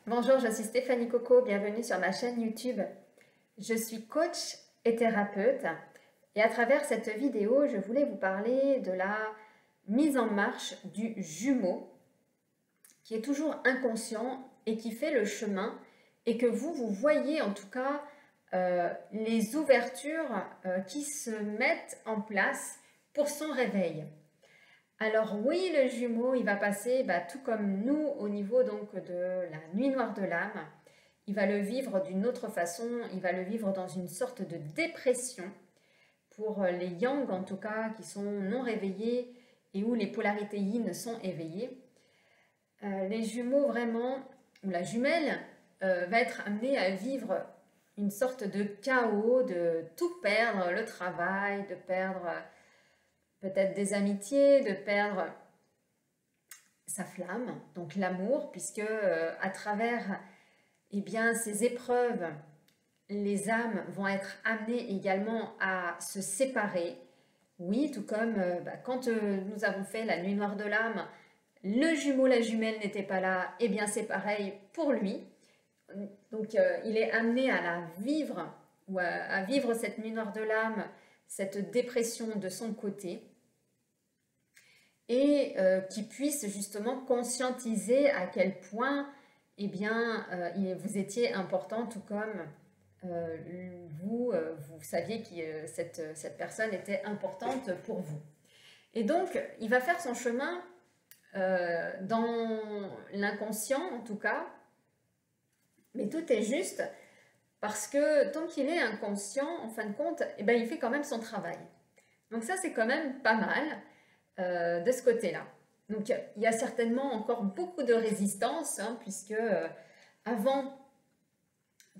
Bonjour, je suis Stéphanie Coco, bienvenue sur ma chaîne YouTube. Je suis coach et thérapeute et à travers cette vidéo, je voulais vous parler de la mise en marche du jumeau qui est toujours inconscient et qui fait le chemin et que vous voyez en tout cas les ouvertures qui se mettent en place pour son réveil. Alors oui, le jumeau, il va passer, tout comme nous, au niveau donc de la nuit noire de l'âme. Il va le vivre d'une autre façon, il va le vivre dans une sorte de dépression pour les yang en tout cas, qui sont non réveillés et où les polarités yin sont éveillées. Les jumeaux vraiment, ou la jumelle, va être amenée à vivre une sorte de chaos, de tout perdre, le travail, de perdre peut-être des amitiés, de perdre sa flamme, donc l'amour, puisque à travers ces épreuves, les âmes vont être amenées également à se séparer. Oui, tout comme quand nous avons fait la nuit noire de l'âme, le jumeau, la jumelle n'était pas là, et bien c'est pareil pour lui. Donc il est amené à la vivre, ou à vivre cette nuit noire de l'âme, cette dépression de son côté, et qui puisse justement conscientiser à quel point vous étiez important, tout comme vous saviez que cette personne était importante pour vous. Et donc, il va faire son chemin dans l'inconscient, en tout cas, mais tout est juste parce que tant qu'il est inconscient, en fin de compte, il fait quand même son travail. Donc ça, c'est quand même pas mal. De ce côté-là. Donc il y a certainement encore beaucoup de résistance, puisque avant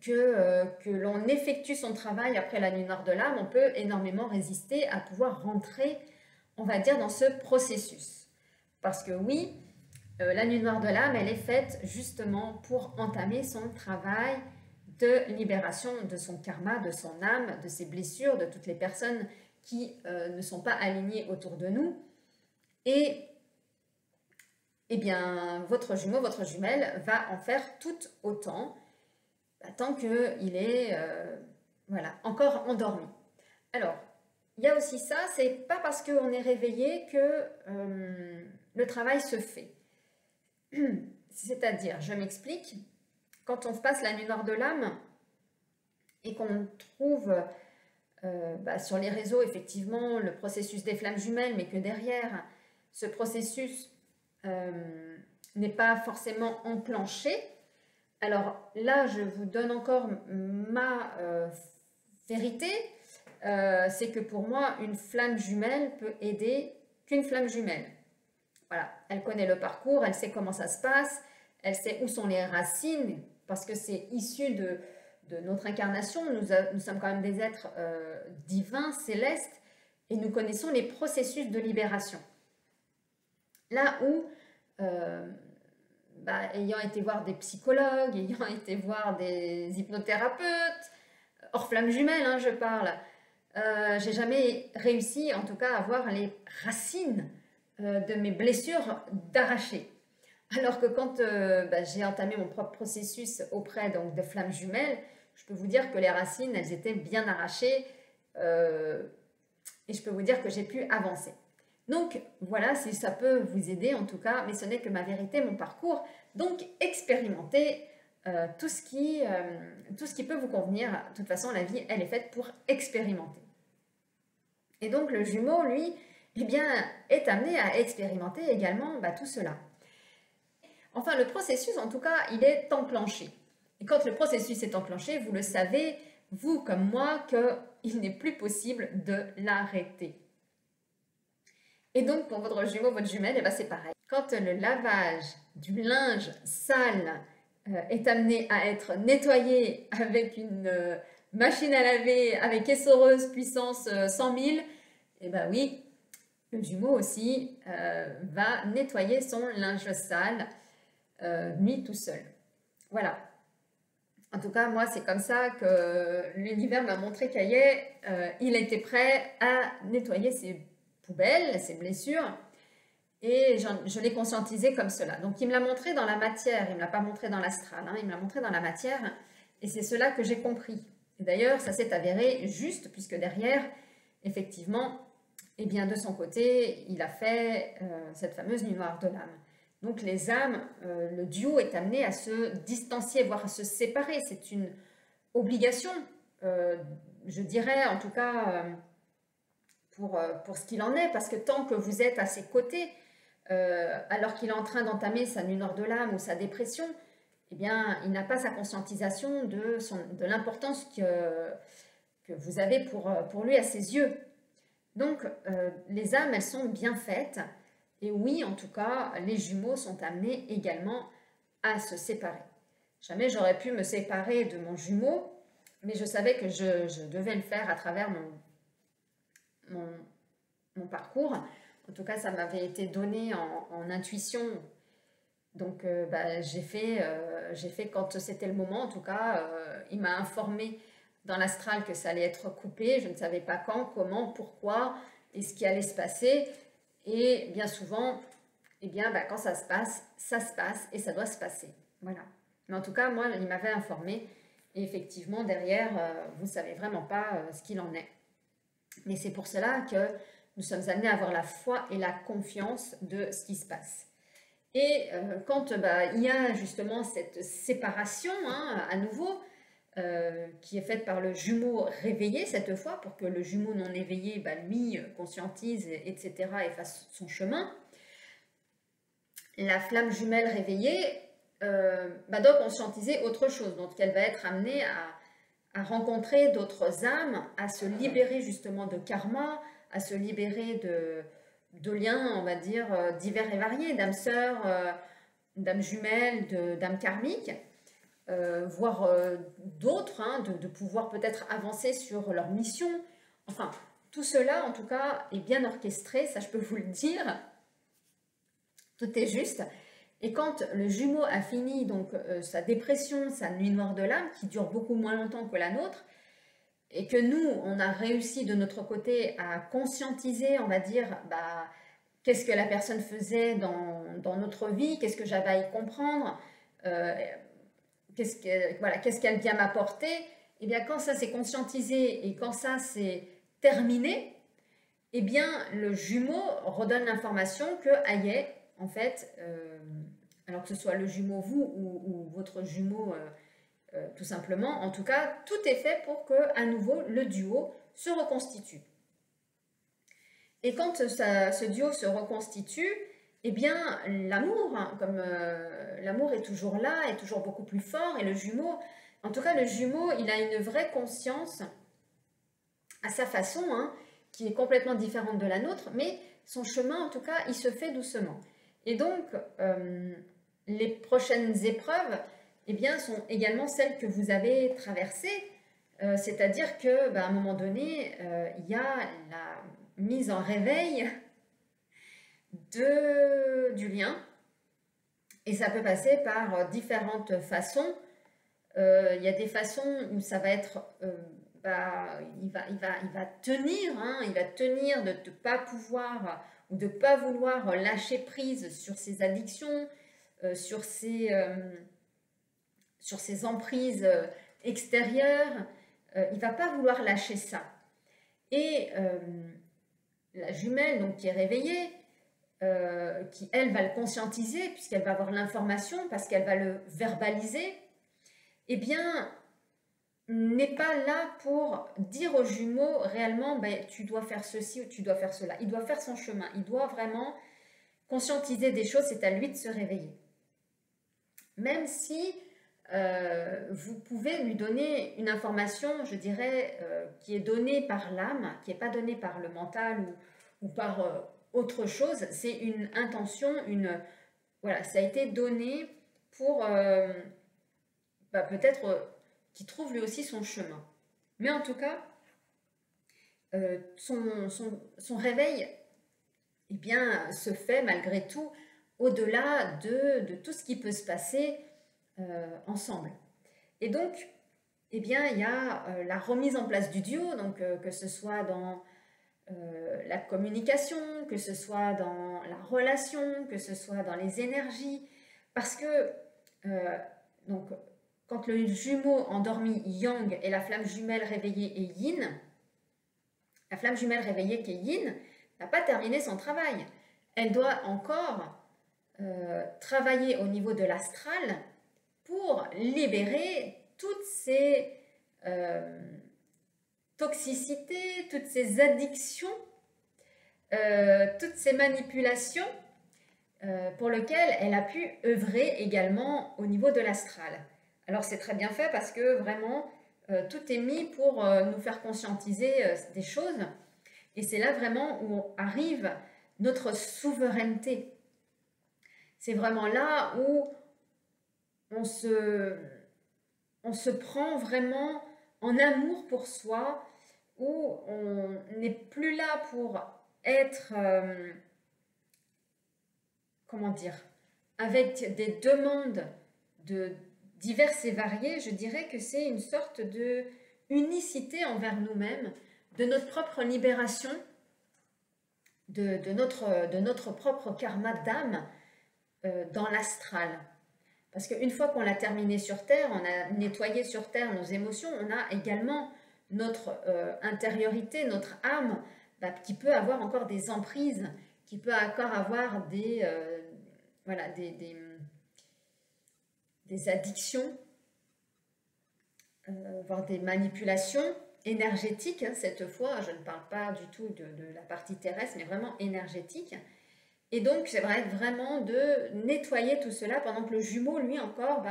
que l'on effectue son travail après la nuit noire de l'âme, on peut énormément résister à pouvoir rentrer, on va dire, dans ce processus. Parce que oui, la nuit noire de l'âme, elle est faite justement pour entamer son travail de libération de son karma, de son âme, de ses blessures, de toutes les personnes qui ne sont pas alignées autour de nous. Et votre jumeau, votre jumelle va en faire tout autant tant qu'il est encore endormi. Alors, il y a aussi ça, c'est pas parce qu'on est réveillé que le travail se fait. C'est-à-dire, je m'explique, quand on passe la nuit noire de l'âme et qu'on trouve sur les réseaux effectivement le processus des flammes jumelles, mais que derrière ce processus n'est pas forcément enclenché. Alors là, je vous donne encore ma vérité, c'est que pour moi, une flamme jumelle peut aider qu'une flamme jumelle. Voilà, elle connaît le parcours, elle sait comment ça se passe, elle sait où sont les racines, parce que c'est issu de notre incarnation. Nous sommes quand même des êtres divins, célestes, et nous connaissons les processus de libération. Là où, ayant été voir des psychologues, ayant été voir des hypnothérapeutes, hors flamme jumelle, je parle, j'ai jamais réussi, en tout cas, à voir les racines de mes blessures d'arracher. Alors que quand j'ai entamé mon propre processus auprès donc, de flammes jumelles, je peux vous dire que les racines, elles étaient bien arrachées et je peux vous dire que j'ai pu avancer. Donc voilà, si ça peut vous aider en tout cas, mais ce n'est que ma vérité, mon parcours. Donc expérimentez tout ce qui peut vous convenir. De toute façon, la vie, elle est faite pour expérimenter. Et donc le jumeau, lui, est amené à expérimenter également tout cela. Enfin, le processus, en tout cas, il est enclenché. Et quand le processus est enclenché, vous le savez, vous comme moi, qu'il n'est plus possible de l'arrêter. Et donc, pour votre jumeau, votre jumelle, c'est pareil. Quand le lavage du linge sale est amené à être nettoyé avec une machine à laver, avec essoreuse puissance 100 000, oui, le jumeau aussi va nettoyer son linge sale lui tout seul. Voilà. En tout cas, moi, c'est comme ça que l'univers m'a montré qu'il était prêt à nettoyer ses poubelles, ses blessures. et je l'ai conscientisé comme cela. Donc il me l'a montré dans la matière, il ne me l'a pas montré dans l'astral, hein, il me l'a montré dans la matière, et c'est cela que j'ai compris. Et d'ailleurs, ça s'est avéré juste, puisque derrière, effectivement, eh bien, de son côté, il a fait cette fameuse nuit noire de l'âme. Donc les âmes, le duo est amené à se distancier, voire à se séparer. C'est une obligation, je dirais, en tout cas, pour ce qu'il en est, parce que tant que vous êtes à ses côtés, alors qu'il est en train d'entamer sa nuit noire de l'âme ou sa dépression, eh bien, il n'a pas sa conscientisation de l'importance que vous avez pour lui à ses yeux. Donc, les âmes, elles sont bien faites. Et oui, en tout cas, les jumeaux sont amenés également à se séparer. Jamais j'aurais pu me séparer de mon jumeau, mais je savais que je devais le faire à travers mon parcours. En tout cas, ça m'avait été donné en intuition. Donc, j'ai fait quand c'était le moment. En tout cas, il m'a informé dans l'astral que ça allait être coupé. Je ne savais pas quand, comment, pourquoi et ce qui allait se passer. Et bien souvent, eh bien, quand ça se passe et ça doit se passer. Voilà. Mais en tout cas, moi, il m'avait informé. Et effectivement, derrière, vous ne savez vraiment pas ce qu'il en est. Mais c'est pour cela que nous sommes amenés à avoir la foi et la confiance de ce qui se passe. Et quand il y a justement cette séparation, hein, à nouveau, qui est faite par le jumeau réveillé cette fois, pour que le jumeau non éveillé, lui, conscientise, etc., et fasse son chemin, la flamme jumelle réveillée doit conscientiser autre chose. Donc elle va être amenée à rencontrer d'autres âmes, à se libérer justement de karma, à se libérer de liens, on va dire, divers et variés, d'âmes sœurs, d'âmes jumelles, d'âmes karmiques, voire d'autres, hein, de pouvoir peut-être avancer sur leur mission. Enfin, tout cela, en tout cas, est bien orchestré, ça je peux vous le dire. Tout est juste. Et quand le jumeau a fini donc sa dépression, sa nuit noire de l'âme, qui dure beaucoup moins longtemps que la nôtre, et que nous, on a réussi de notre côté à conscientiser, on va dire, qu'est-ce que la personne faisait dans notre vie, qu'est-ce que j'avais à y comprendre, qu'est-ce qu'elle vient m'apporter, et bien quand ça s'est conscientisé et quand ça s'est terminé, eh bien le jumeau redonne l'information que aïe, en fait, alors que ce soit le jumeau vous ou votre jumeau tout simplement, en tout cas, tout est fait pour que à nouveau le duo se reconstitue. Et quand ce duo se reconstitue, eh bien l'amour, hein, comme l'amour est toujours là, est toujours beaucoup plus fort, et le jumeau, en tout cas le jumeau, il a une vraie conscience à sa façon, hein, qui est complètement différente de la nôtre, mais son chemin, en tout cas, il se fait doucement. Et donc, les prochaines épreuves, eh bien, sont également celles que vous avez traversées, c'est-à-dire que, à un moment donné, il y a la mise en réveil du lien, et ça peut passer par différentes façons. Il y a des façons où ça va être, il va tenir, hein, il va tenir de ne pas pouvoir ou de ne pas vouloir lâcher prise sur ses addictions, sur ses emprises extérieures, il ne va pas vouloir lâcher ça. Et la jumelle, donc, qui est réveillée, qui, elle, va le conscientiser, puisqu'elle va avoir l'information, parce qu'elle va le verbaliser, eh bien, n'est pas là pour dire aux jumeaux réellement, tu dois faire ceci ou tu dois faire cela. Il doit faire son chemin, il doit vraiment conscientiser des choses, c'est à lui de se réveiller. Même si vous pouvez lui donner une information, je dirais, qui est donnée par l'âme, qui n'est pas donnée par le mental ou par autre chose, c'est une intention, voilà, ça a été donné pour peut-être qu'il trouve lui aussi son chemin. Mais en tout cas, son réveil, eh bien, se fait malgré tout au-delà de tout ce qui peut se passer ensemble. Et donc, eh bien, il y a la remise en place du duo, donc que ce soit dans la communication, que ce soit dans la relation, que ce soit dans les énergies, parce que donc, quand le jumeau endormi yang et la flamme jumelle réveillée est yin, la flamme jumelle réveillée qui est yin n'a pas terminé son travail. Elle doit encore travailler au niveau de l'astral pour libérer toutes ces toxicités, toutes ces addictions, toutes ces manipulations pour lesquelles elle a pu œuvrer également au niveau de l'astral. Alors c'est très bien fait parce que vraiment tout est mis pour nous faire conscientiser des choses, et c'est là vraiment où arrive notre souveraineté. C'est vraiment là où on se prend vraiment en amour pour soi, où on n'est plus là pour être, comment dire, avec des demandes diverses et variées. Je dirais que c'est une sorte de unicité envers nous-mêmes, de notre propre libération, de notre propre karma d'âme dans l'astral. Parce qu'une fois qu'on l'a terminé sur Terre, on a nettoyé sur Terre nos émotions, on a également notre intériorité, notre âme, qui peut avoir encore des emprises, qui peut encore avoir des addictions, voire des manipulations énergétiques. Cette fois, je ne parle pas du tout de la partie terrestre, mais vraiment énergétique. Et donc, c'est vrai vraiment de nettoyer tout cela pendant que le jumeau, lui encore,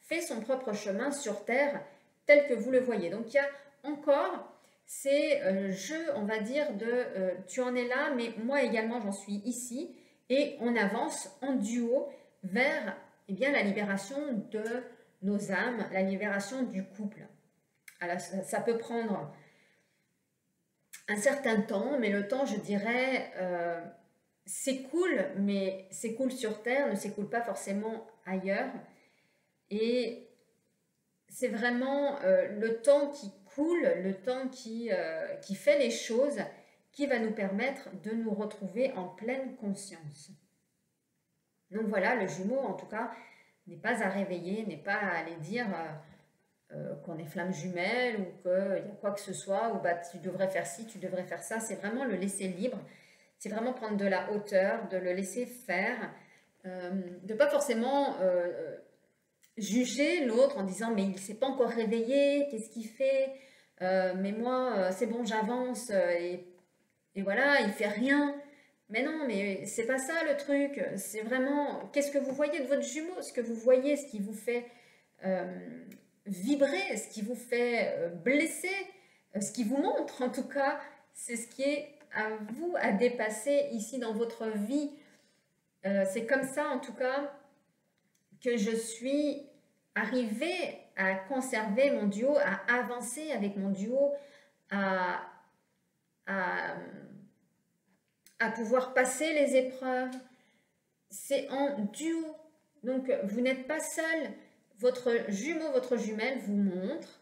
fait son propre chemin sur Terre tel que vous le voyez. Donc, il y a encore ces jeux, on va dire, tu en es là, mais moi également, j'en suis ici. Et on avance en duo vers la libération de nos âmes, la libération du couple. Alors, ça peut prendre un certain temps, mais le temps, je dirais... s'écoule, mais s'écoule sur Terre, ne s'écoule pas forcément ailleurs. Et c'est vraiment le temps qui coule, le temps qui fait les choses, qui va nous permettre de nous retrouver en pleine conscience. Donc voilà, le jumeau, en tout cas, n'est pas à réveiller, n'est pas à aller dire qu'on est flamme jumelle ou qu'il y a quoi que ce soit, ou tu devrais faire ci, tu devrais faire ça. C'est vraiment le laisser libre. C'est vraiment prendre de la hauteur, de le laisser faire, de ne pas forcément juger l'autre en disant « mais il ne s'est pas encore réveillé, qu'est-ce qu'il fait mais moi, c'est bon, j'avance, et voilà, il ne fait rien. » Mais non, mais c'est pas ça le truc, c'est vraiment, qu'est-ce que vous voyez de votre jumeau, ce que vous voyez, ce qui vous fait vibrer, ce qui vous fait blesser, ce qui vous montre en tout cas, c'est ce qui est à vous à dépasser ici dans votre vie. C'est comme ça en tout cas que je suis arrivée à conserver mon duo, à avancer avec mon duo, à pouvoir passer les épreuves. C'est en duo. Donc vous n'êtes pas seul. Votre jumeau, votre jumelle vous montre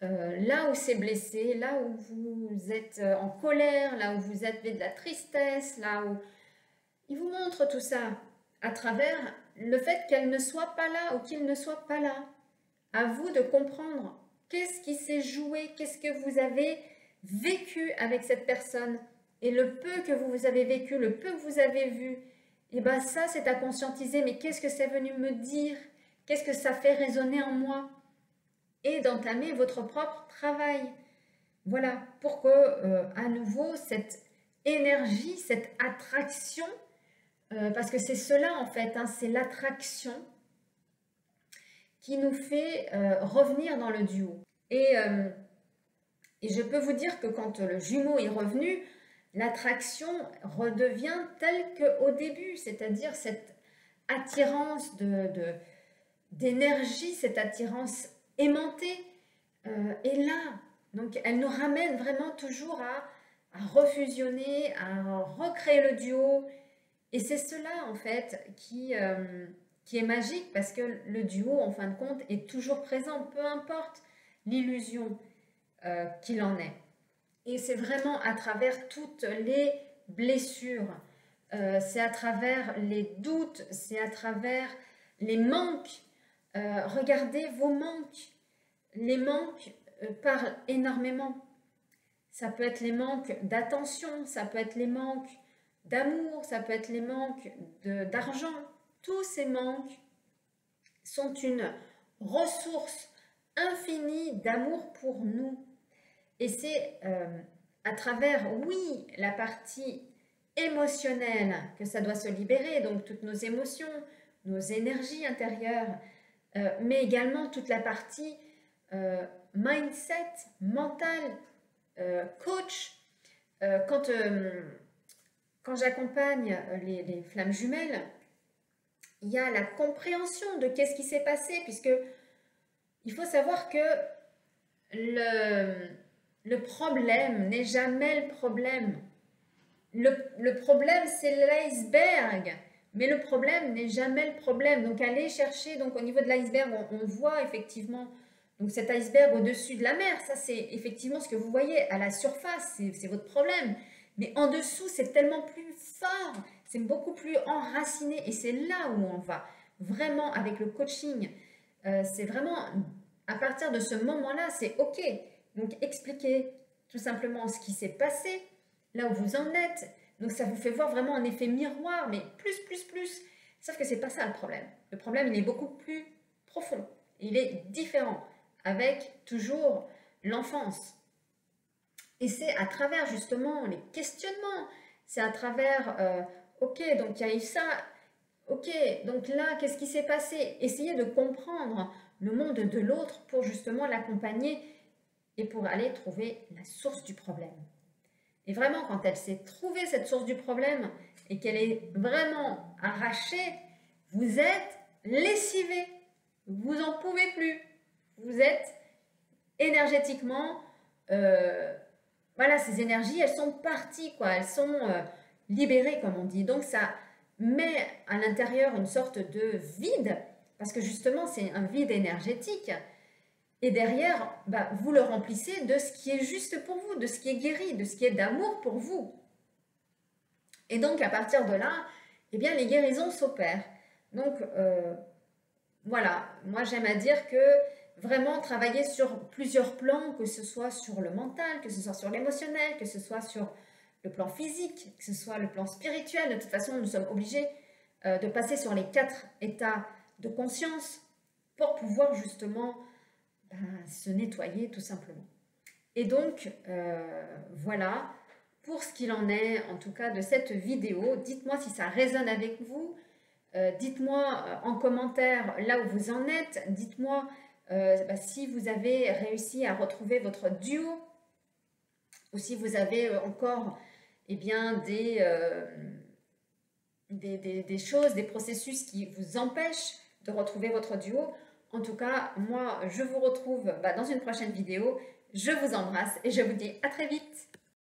là où c'est blessé, là où vous êtes en colère, là où vous avez de la tristesse, là où... Il vous montre tout ça à travers le fait qu'elle ne soit pas là ou qu'il ne soit pas là. À vous de comprendre qu'est-ce qui s'est joué, qu'est-ce que vous avez vécu avec cette personne. Et le peu que vous avez vécu, le peu que vous avez vu, et bien ça c'est à conscientiser. Mais qu'est-ce que c'est venu me dire? Qu'est-ce que ça fait résonner en moi? Et d'entamer votre propre travail. Voilà, pour que, à nouveau, cette énergie, cette attraction, parce que c'est cela en fait, c'est l'attraction qui nous fait revenir dans le duo. Et je peux vous dire que quand le jumeau est revenu, l'attraction redevient telle qu'au début, c'est-à-dire cette attirance d'énergie, cette attirance aimantée est là. Donc elle nous ramène vraiment toujours à refusionner, à recréer le duo. Et c'est cela en fait qui est magique, parce que le duo en fin de compte est toujours présent, peu importe l'illusion qu'il en est. Et c'est vraiment à travers toutes les blessures, c'est à travers les doutes, c'est à travers les manques. Regardez vos manques. Les manques parlent énormément. Ça peut être les manques d'attention, ça peut être les manques d'amour, ça peut être les manques d'argent. Tous ces manques sont une ressource infinie d'amour pour nous. Et c'est à travers, oui, la partie émotionnelle que ça doit se libérer, donc toutes nos émotions, nos énergies intérieures, mais également toute la partie mindset, mental, coach. Quand j'accompagne les flammes jumelles, il y a la compréhension de qu'est-ce qui s'est passé, puisque il faut savoir que le problème n'est jamais le problème. Le problème, c'est l'iceberg, mais le problème n'est jamais le problème. Donc, allez chercher, donc au niveau de l'iceberg, on voit effectivement donc cet iceberg au-dessus de la mer. Ça, c'est effectivement ce que vous voyez à la surface, c'est votre problème. Mais en dessous, c'est tellement plus fort, c'est beaucoup plus enraciné, et c'est là où on va vraiment avec le coaching. C'est vraiment à partir de ce moment-là, c'est OK. Donc, expliquez tout simplement ce qui s'est passé, là où vous en êtes. Donc, ça vous fait voir vraiment un effet miroir, mais plus. Sauf que c'est pas ça le problème. Le problème, il est beaucoup plus profond. Il est différent, avec toujours l'enfance. Et c'est à travers justement les questionnements, c'est à travers, ok, donc il y a eu ça, ok, donc là, qu'est-ce qui s'est passé? Essayez de comprendre le monde de l'autre pour justement l'accompagner et pour aller trouver la source du problème. Et vraiment, quand elle s'est trouvée cette source du problème et qu'elle est vraiment arrachée, vous êtes lessivé, vous n'en pouvez plus, vous êtes énergétiquement, voilà, ces énergies, elles sont parties, quoi, elles sont libérées, comme on dit. Donc ça met à l'intérieur une sorte de vide, parce que justement, c'est un vide énergétique. Et derrière, bah, vous le remplissez de ce qui est juste pour vous, de ce qui est guéri, de ce qui est d'amour pour vous. Et donc, à partir de là, eh bien, les guérisons s'opèrent. Donc, voilà, moi j'aime à dire que vraiment travailler sur plusieurs plans, que ce soit sur le mental, que ce soit sur l'émotionnel, que ce soit sur le plan physique, que ce soit le plan spirituel. De toute façon, nous sommes obligés de passer sur les 4 états de conscience pour pouvoir justement se nettoyer tout simplement. Et donc, voilà, pour ce qu'il en est, en tout cas, de cette vidéo. Dites-moi si ça résonne avec vous. Dites-moi en commentaire là où vous en êtes. Dites-moi si vous avez réussi à retrouver votre duo ou si vous avez encore des choses, des processus qui vous empêchent de retrouver votre duo. En tout cas, moi, je vous retrouve dans une prochaine vidéo. Je vous embrasse et je vous dis à très vite.